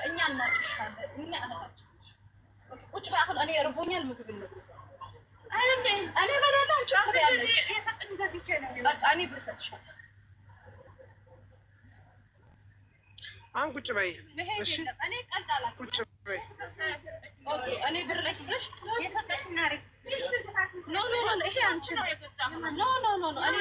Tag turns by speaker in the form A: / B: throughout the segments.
A: እኛ እናውቅሻለን። እኛ እህታችን ቁጭ በይ። አሁን እኔ እርቦኛል፣ ምግብ እንብላ። እኔ በላላ አንቺ ትበያለሽ። በቃ እኔ ብር እሰጥሻለሁ።
B: አሁን ቁጭ በይ። እሺ
A: እኔ ቀልድ አላውቅም።
B: ቁጭ በይ።
A: ኦኬ እኔ ብር ላይ ስትሽ ኖ ኖ ኖ ይሄ አንቺ ኖ ኖ ኖ ኖ እኔ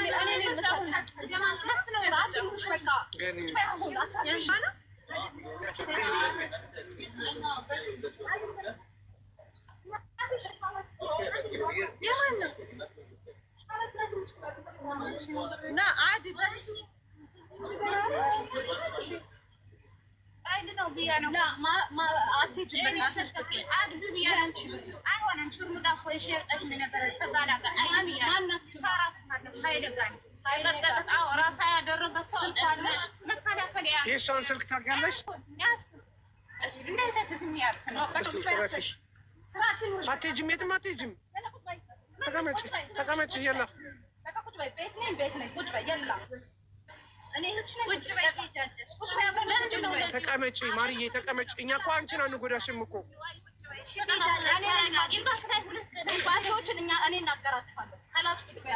A: لا عادي بس لا ما أتيجي بقى عادي بيا أنا نشوف مدافع شيء أجمل نبرة تبالغ ما نتشوف هاي قدرت أو راسها دربت سلطانش ما كان فليا
B: የእሷን ስልክ ታውቂያለሽ?
A: እንዴት ተዝሚያር ነው
B: አትሄጂም፣ የትም አትሄጂም። ተቀመጭ ተቀመጭ። የላ
A: በቃ ቁጭ በይ። ቤት ነኝ ቁጭ በይ። የላ እኔ እህትሽ ነኝ። ቁጭ በይ
B: ተቀመጭ ማርዬ ተቀመጭ። እኛ እኮ አንቺን አንጎዳሽም እኮ።
A: ኤምባሲዎችን እኔ እናገራችኋለሁ። ከላስ ቁጭ በይ።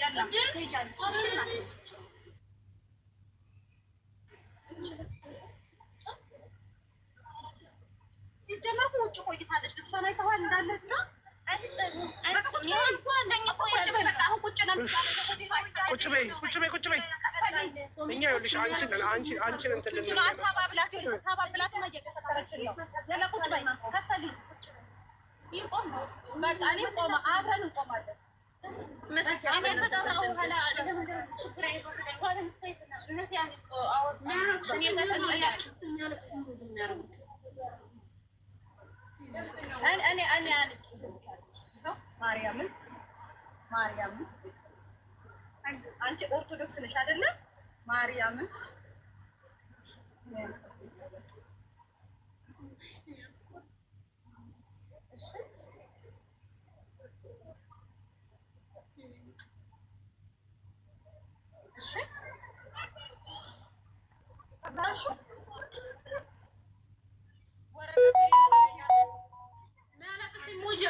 A: የላ ሲጀመር ውጭ ቆይታለች። ልብሷን አይተኸዋል እንዳለች
B: ቁጭ በይ ቁጭ በይ ቁጭ በይ። እኛ ይኸውልሽ አንቺን እንትን
A: ታባብላትና እየቀጠረችን ነው። የለ ቁጭ በይ። ከፈልኝ በቃ እኔ ቆመ አብረን እንቆማለን። እኔ ማርያምን አንቺ ኦርቶዶክስ ነሽ አይደለ? ማርያምን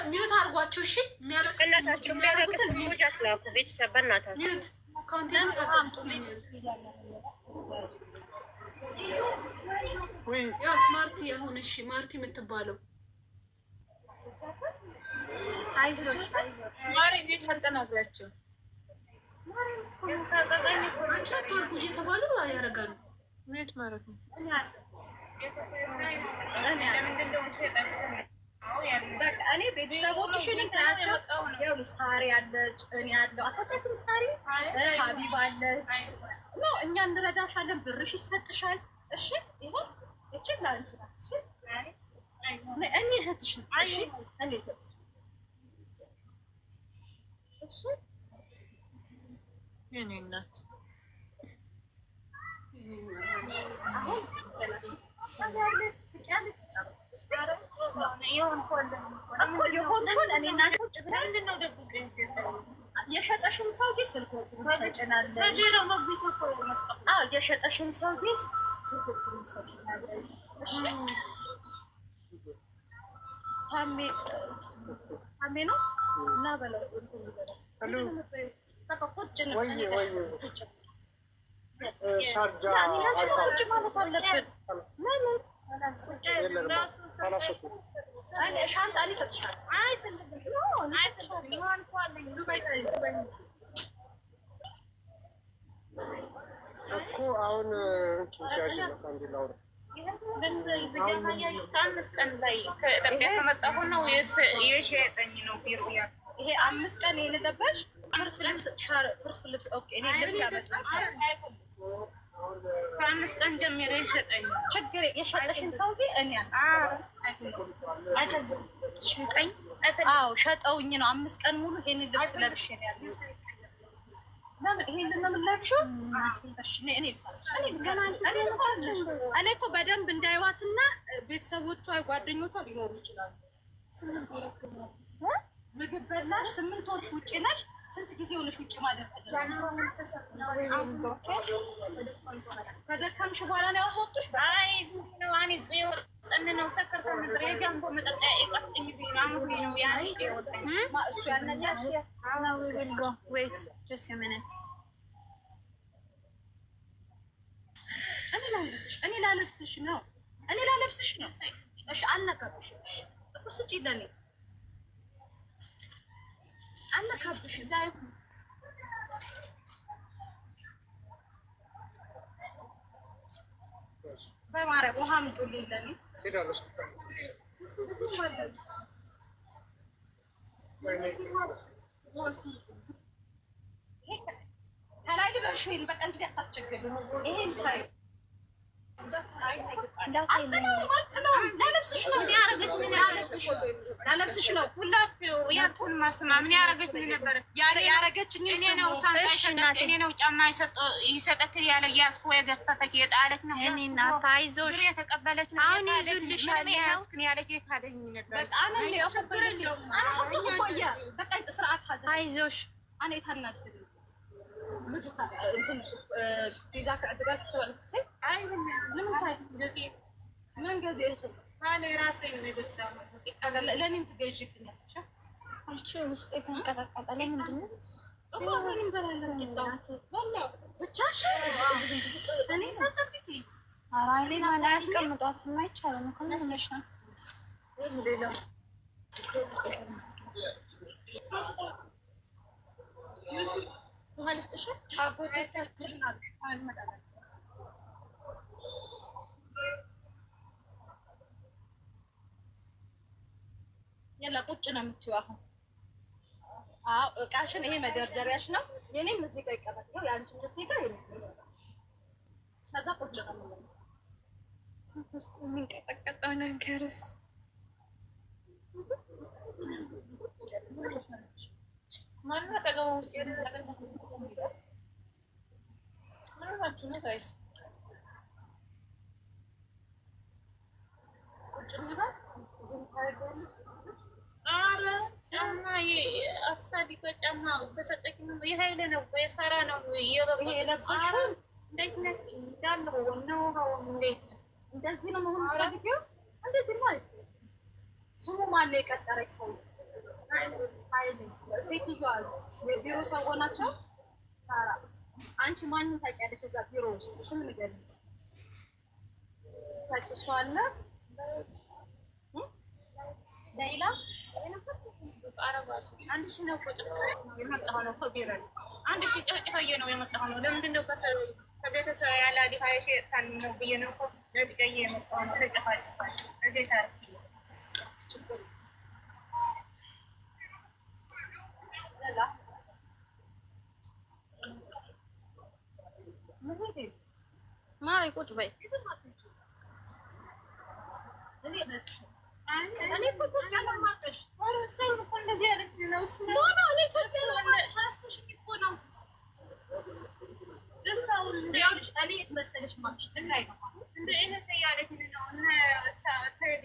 A: ሚዩት አድርጓቸው። እሺ
C: የሚያለቅሱላችሁ ሚዩት አትላኩ። ቤተሰብ በእናታችሁ
A: ሚዩት ኮንቴንት አዛምጡልኝ። ያት ማርቲ አሁን እሺ ማርቲ የምትባለው
D: አይዞሽ ማሪ ሚዩት አጠናግሪያቸው።
A: አንቺ አታርጉ እየተባሉ ያደርጋሉ።
D: ሚዩት ማለት ነው።
A: በቃ እኔ ቤተሰቦችሽን ናቸው። ያው ሳሪ አለች፣ እኔ ያለው አታውቂም። ሳሪ ሀቢብ አለች። ኖ እኛ እንረዳሻለን፣ ብርሽ ይሰጥሻል። እሺ ይሁን። እቺ ላንቺ ናት። እሺ እኔ እህትሽ ነኝ። እሺ እኔ እህትሽ እሺ
D: የኔ እናት
A: የሆንሽውን እኔ እናንተ ቁጭ ብለን የሸጠሽን ሰውዬ ስልክ ትሰጭናለሽ። የሸጠሽን ሰውዬ ስልክ ትሰጭናለሽ። እሺ ታሜ ነው እና በለው በቃ ቁጭ ነው።
B: ሻርጃ
A: ሻንጣ ይሰጥሻል
B: እኮ አሁን
C: ከአምስት ቀን ላይ ከኢትዮጵያ ከመጣሁ ነው የሸጠኝ ነው ቢሮ ያ
A: ይሄ 5 ቀን የነደበሽ ትርፍ ልብስ ኦኬ። እኔ ልብስ ያመጣልሻል።
C: ከ5 ቀን ጀምሮ የሸጠኝ
A: ችግር የሸጠሽን ሰውዬ እኔ ሸጠኝ። አዎ ሸጠውኝ ነው 5 ቀን ሙሉ ይሄንን ልብስ ለብሼ ነው ያለው። ለምን ይሄንን ነው የምለብሽው? እኔ እኮ በደንብ እንዳይዋትና ቤተሰቦቿ ጓደኞቿ ሊኖሩ ይችላሉ። ምግብ በላሽ 8 ወር ውጭ ነሽ ስንት ጊዜ ሆነሽ ውጭ ማለት ከደከምሽ በኋላ ነው ያስወጡሽ?
C: አይ ዝም ነው አኔ ነው ሰከርኩ ነበር የጃምቦ መጠጣ ይቀስጥኝ ነው ያኔ
A: እሱ ያነኛሽ
D: ዌይት ጀስት አ ሚኒት
A: እኔ ላለብስሽ ነው እሺ አልነካብሽ እኮ ስጪ ለኔ አልነካብሽ በማርያም ውሃ አምጡልኝ ለኔ ከላይ ልበሽ ወይም በቃ እንግዲህ አታስቸግሪ ይሄን ታይ ላለብስሽ ነው ሁላችሁ ያቱን ማስማ ምን ያረገችኝ ነበር ያረገችኝ እኔ ነው ጫማ ይሰጠክ ያለ ያስኮ የገፈፈች የጣለች ነው
D: እኔ እናት አይዞሽ
C: የተቀበለች ነው
D: አሁን ይዙልሻል
C: ያስክን ያለች ታደኝ ነበር
A: በጣም ነው ያፈቅረልኝ በቃ ስርዓት ሀዘን
D: አይዞሽ
A: እኔ ታናድኝ ቪዛ ከዕድጋል ትበልጥኝ ምን ገዜ ለእኔም ትገዥልኛለሽ
D: አንቺ ውስጥ የተንቀጠቀጠ ለምንድን ነው
A: ብቻሽን እኔ ሳጠብቂ
D: ሌላ ላይ ያስቀምጧትም አይቻልም እኮ ምን ሆነሽ ነው
A: ውሃልስጥሽ አቦታችን አልመጣም የላ ቁጭ ነው የምትይው አሁን አዎ እቃሽን ይሄ መደርደሪያሽ ነው የኔም እዚህ ጋር ይቀመጥ ነው ያንቺም እዚህ ጋር ይቀመጥ ከዛ ቁጭ ነው
D: ውስጥ የሚንቀጠቀጠው ነገርስ ማን አጠገቡ ውስጥ ምናችሁ ነው ጋይስ
A: ቁጭ ልበል
C: አረ ጫማ አሳዲ ጫማ ተሰጠኝ ነው የኃይለ ነው የሰራ ነው
A: ይሄ የለበሽው
C: እንዴት ነው እንዳለው ነው እንዴት
A: እንደዚህ ነው መሆን ፈልጊው እንደዚህ ነው ስሙ ማን ነው የቀጠረሽ ሰው ኃይለ ሴትዮዋ የቢሮ ሰው ናቸው ሳራ አንቺ ማንን ታውቂያለሽ እዛ ቢሮ ውስጥ ስም ንገሪኝ ታውቂዋለሽ ሌላ
C: አንድ ሺህ ነው ቁጭ የመጣው ነው ከቢሮ አንድ ሺህ ጨጭፈየ ነው የመጣው ነው ለምንድን ነው ከቤተሰብ ያለ ዲፋይ ሸጣን ነው ብዬ ነው ለጥቂዬ የመጣው ነው ተጨፋጭ እዚህ ታርቂ ማሪ ቁጭ በይ
A: እኔ እኮ ኢትዮጵያ ነው የማውቅሽ
C: ሰው እኮ እንደዚህ አይነት ነው
A: ኖ እኔ ኢትዮጵያ ነው የማውቅሽ አስተሽኝ እኮ ነው ደሳው ያውልሽ እኔ የት መሰለሽ የማውቅሽ ትግራይ ነው
C: እንደ እህት ያለች ነው እና ሳተሪ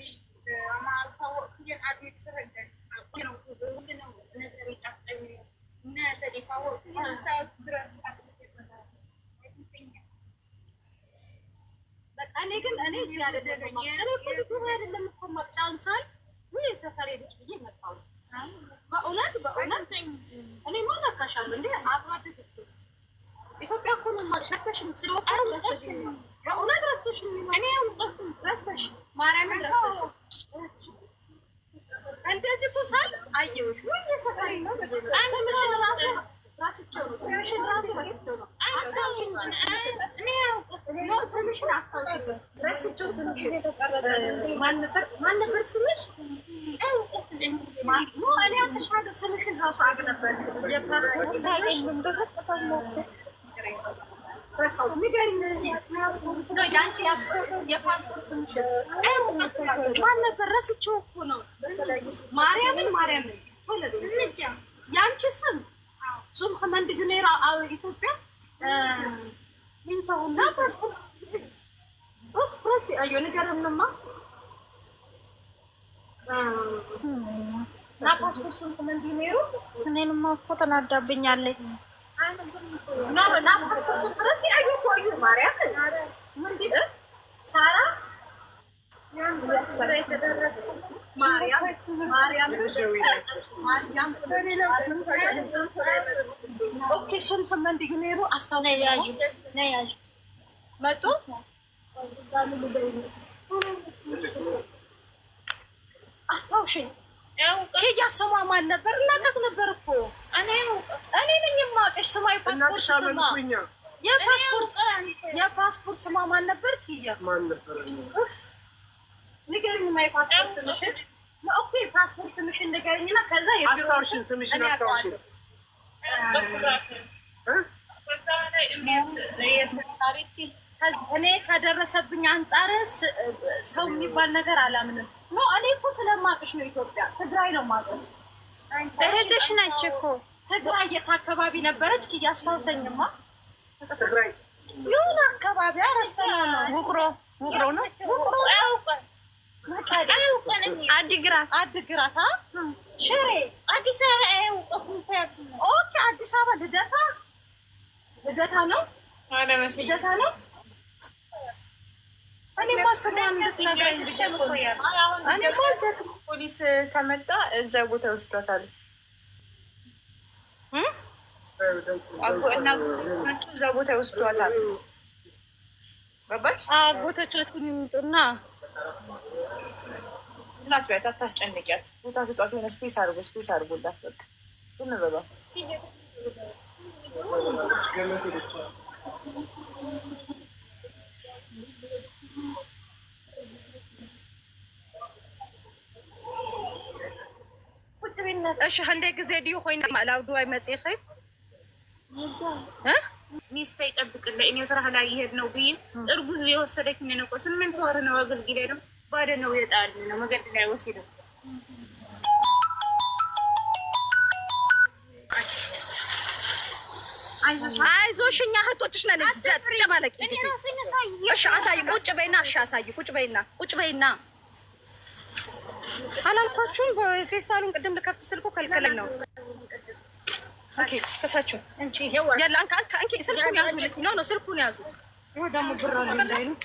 C: አማርታው የአዲስ ሰረገን ነው ነው ነገር ይጣጣኝ እና ተዲፋው ሳውት ድረስ
A: በቃ እኔ ግን እኔ እዚህ አይደለም ማውቅሽ እኔ አይደለም እኮ የማውቅሽ አሁን ሳልፍ ወይ ሰፈሬ ልጅ ብዬ መጣሁ በእውነት እኔ ማን አካሻለሁ እንዴ አባድግ ኢትዮጵያ እኮ ነው የማውቅሽ ረስተሽኝ ስለወጣ በእውነት ረስተሽኝ እኔ አውቀኩም ረስተሽ ማርያምን ረስተሽ እንደዚህ እኮ ሳልፍ አየሁሽ ወይ ሰፈሬ ነው ስምሽን ራሱ ራስቸው ነው ስምሽን ራሱ ረስቸው ነው አስታውሽኝ እኔ ስምሽን አስታውሽኝ ረስቸው ስምሽን ማን ነበር ስምሽ ማን ነው እኔ አትሻለሁ ስምሽን ራሱ አግ ነበር የፓስፖርት ሳይሽ እንደተጠፋለው ረሳው ንገሪኝ እስኪ ነው ያንቺ የፓስፖርት ስምሽን ማን ነበር ረስቸው እኮ ነው ማርያምን ያንቺ ስም ሱም ከመንድ ግኔራ አው ኢትዮጵያ እንተውና ፓስፖርት ፍራንስ አዩ ነገርንማ ና ፓስፖርት ስንት መንዲሜሩ
C: እኔንማ እኮ ተናዳብኛለች።
A: ና ፓስፖርት ስንት ድረስ ያዩ ማርያም ምንድን ሳራ ኦኬ ስንት መንዲሜሩ አስታውያዩ መጡ አስታውሽኝ ኬያ ስሟ ማን ነበር? እናቀት ነበር እኮ እኔ ነኝ የማውቅሽ። ስሟ የፓስፖርት ስሟ የፓስፖርት ስሟ ማን ነበር? ኬያ ማን ነበር? ንገሪኝማ የፓስፖርት ስምሽን። ኦኬ ፓስፖርት ስምሽን ንገሪኝና ከዛ
B: አስታውሽኝ፣ ስምሽን አስታውሽኝ።
A: እኔ ከደረሰብኝ አንጻር ሰው የሚባል ነገር አላምንም። ኖ እኔ እኮ ስለማውቅሽ ነው። ኢትዮጵያ ትግራይ ነው የማውቅሽ።
D: እህትሽ ነች እኮ።
A: ትግራይ የት አካባቢ ነበረች? እያስታውሰኝማ
B: ትግራይ
A: የሆነ አካባቢ አረስተና ነው። ውቅሮ ነው። አዲግራት ሽሬ
C: አዲስ አበባ
A: ኦኬ አዲስ አበባ ልደታ ነው። ልደታ ነው።
E: ፖሊስ ከመጣ እዛ ቦታ ይወስዷታል። እና እዛ ቦታ ይወስዷታል። ገባሽ?
D: አጎቶቻችን ይምጡና
E: እናት ቤት አታስጨንቂያት። ቦታ ስጧት። የሆነ ስፔስ አድርጎላት በቃ ዝም በሏት።
A: እሺ እንደ ጊዜ ዲዩ ኮይና ማላው ዱዋይ መጽሔት
C: ሚስት ይጠብቅልኝ። እኔ ስራ ላይ ይሄድ ነው ብዬ እርጉዝ የወሰደችኝ ነው እኮ 8 ወር ነው አገልግሌ ነው ባደ ነው የጣል ነው መገድ ላይ ወሰደው።
A: አይዞሽ እኛ እህቶችሽ ነን። ጨማለቂ እሺ አሳይ ቁጭ በይና እሺ አሳይ ቁጭ በይና አላልኳችሁም? በፌስታሉን ቅድም ልከፍት ስልኩ ከልከለኝ ነው። ኦኬ ከፈችው እንጂ ያላ አንቺ ስልኩን ያዙ ነው ስልኩን ያዙ። ይሄ ደግሞ ብራ ላይ ነው።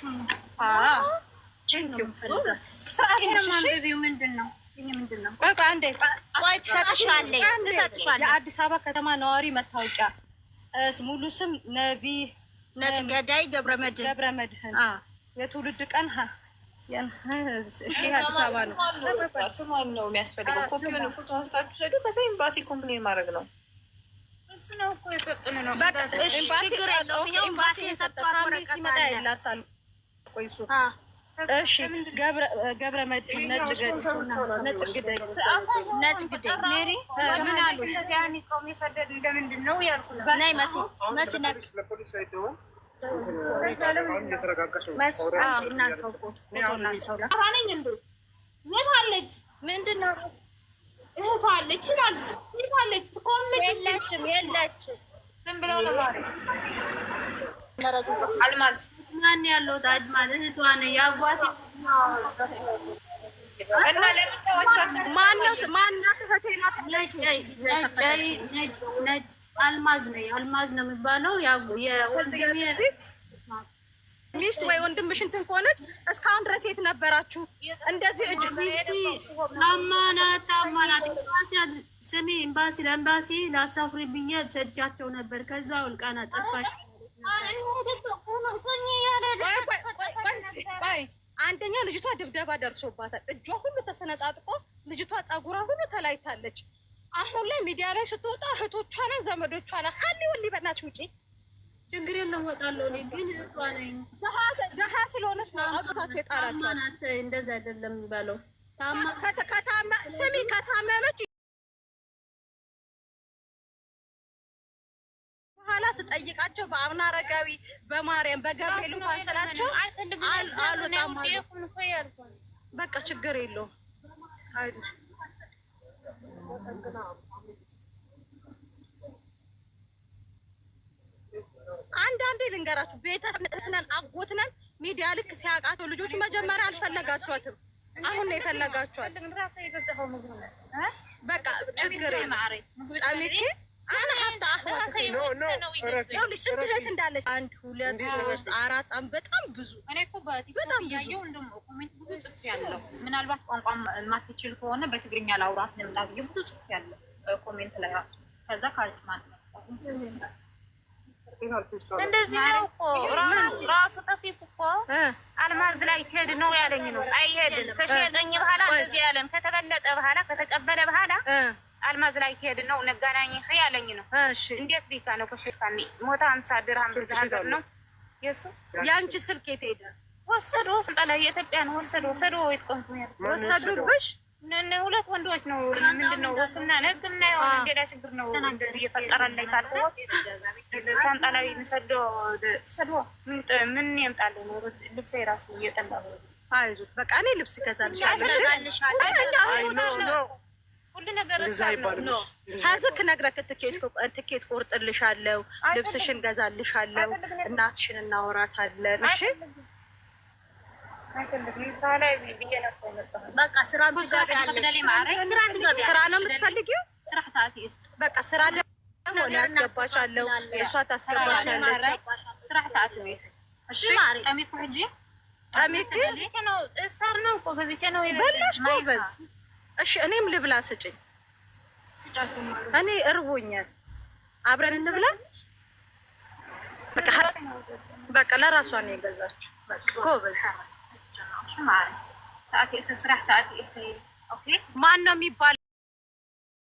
A: ቺንኪው ፈልጋት
D: ማንበቢው ምንድነው?
A: ቆይ አንዴ
C: ቆይ ትሰጥሻለኝ።
A: የአዲስ አበባ ከተማ ነዋሪ መታወቂያ ሙሉ ስም
C: ነጭገዳይ
A: ገብረመድህን የትውልድ ቀን አዲስ አበባ ነው።
E: ስሟን ነው የሚያስፈልገው። ኮፒውን ፎቶ አንስታችሁ ሰዱ። ከዛ ኤምባሲ ኮምፕሌን ማድረግ ነው።
C: እሱ ነው እኮ የሰጠን ነው።
A: በቃ ችግር የለውም። ይሄው ኤምባሲ የሰጠን ወረቀት ሲመጣ ይላታል። ቆይ እሱ እሺ ገብረመድህን ነጭ ግዳይ ሜሪ ምን አሉ?
C: ያኔ ቆም የሰደድ ለምንድን ነው ያልኩ ነው።
A: ነይ መሲ ምንድን ነው እህቷ አለች ይችላል። ይባለች ትቆምች የለችም። ዝም ብለው ነው
E: አልማዝ
C: ማን ያለው ታጅ ማለት እህቷ ነው ያጓት
E: እና ለምን ተዋቻት?
A: ማናት ፈቴናት
C: ነጭ አልማዝ ነው የሚባለው። የወንድሜ
A: ሚስት ወይ ወንድምሽ እንትን ከሆነች እስካሁን ድረስ የት ነበራችሁ? እንደዚህ እጅ
C: ታማናት ስሚ ኤምባሲ ለኤምባሲ ላሳፍሪ ብዬ ሰጃቸው ነበር። ከዛ ውልቃና ጠፋች።
A: አንደኛ ልጅቷ ድብደባ ደርሶባታል። እጇ ሁሉ ተሰነጣጥቆ ልጅቷ ጸጉሯ ሁሉ ተላይታለች። አሁን ላይ ሚዲያ ላይ ስትወጣ እህቶቿ ነን ዘመዶቿ ነን ካሊ ወሊ በእናትሽ ውጪ
C: ችግር የለም እወጣለሁ። እኔ ግን እህቷ ነኝ።
A: ደሃ ስለሆነች ነው አውጥታችሁ የጣላችኋት።
C: እንደዛ አይደለም የሚባለው።
A: ስሚ ከታመመች በኋላ ስጠይቃቸው በአቡነ አረጋዊ በማርያም በገብርኤል እንኳን ስላቸው አልወጣም አሉ። በቃ ችግር የለውም አይዞሽ። አንዳንዴ ልንገራችሁ ቤተሰብ ነን አጎት ነን ሚዲያ ልክ ሲያውቃቸው ልጆቹ መጀመሪያ አልፈለጋችኋትም። አሁን ነው የፈለጋችኋል። በቃ ችግር ጣሚኬ አና ሀፍታ አህዋት ነው ስንት እህት እንዳለች 1 2 3 4 በጣም ብዙ
F: እኔ እኮ በጣም ያየው እንደም ኮሜንት ብዙ ጽፍ ያለው ምናልባት ቋንቋ ማትችል ከሆነ በትግርኛ ላውራት ለምጣ ብዙ ጽፍ ያለው ኮሜንት ላይ ራሱ ከዛ ካልጭ ማለት ነው
C: እንደዚህ ነው እኮ ራሱ ተፊፍ እኮ አልማዝ ላይ ትሄድ ነው ያለኝ ነው። አይሄድም ከሸጠኝ በኋላ እንደዚህ ያለን ከተበለጠ በኋላ ከተቀበለ በኋላ አልማዝ ላይ ትሄድ ነው ነጋናኝ ያለኝ ነው። እሺ እንዴት ቢካ ነው ከሸጣኝ ሞታ 50 ድርሃም ብዛት ነው የሱ ያንቺ ስልክ የት ሄደ? ወሰዱ ስልጣላ የኢትዮጵያን ወሰዱ ይጥቆምኩ ወሰዱብሽ ሁለት ወንዶች ነው። ምንድነው ወክና ነግና ያው እንደዳ ችግር ነው እንደዚህ እየፈጠረልኝ ካልኩ ሳንጣ ላይ ሰዶ ምን ያምጣል ነው ልብስ የራሱ እየጠላው አይዞት በቃ እኔ ልብስ ከዛልሻለሁ ሁሉ ነገር ነው ታዝክ ነግረክ ትኬት ቆርጥልሻለሁ ልብስሽን ገዛልሻለሁ እናትሽን እናወራታለን እሺ
F: በቃ ስራ
A: ነው የምትፈልጊው? በቃ ስራ ደግሞ ያስገባሻለሁ እሷ ታስገባሻለች።
F: ስራ ታati እሺ ቀሚኩ ሂጂ
A: ቀሚኩ
C: ነው እሳር ነው እኮ ገዝቼ ነው
A: በላሽ ጎበዝ። እሺ እኔም ልብላ ስጭኝ። እኔ እርቦኛል። አብረን እንብላ። በቃ ለራሷ ነው የገዛችው። ጎበዝ
F: شو معي تأتي إخي سرح تأتي إخي أوكي
A: ማን ነው የሚባል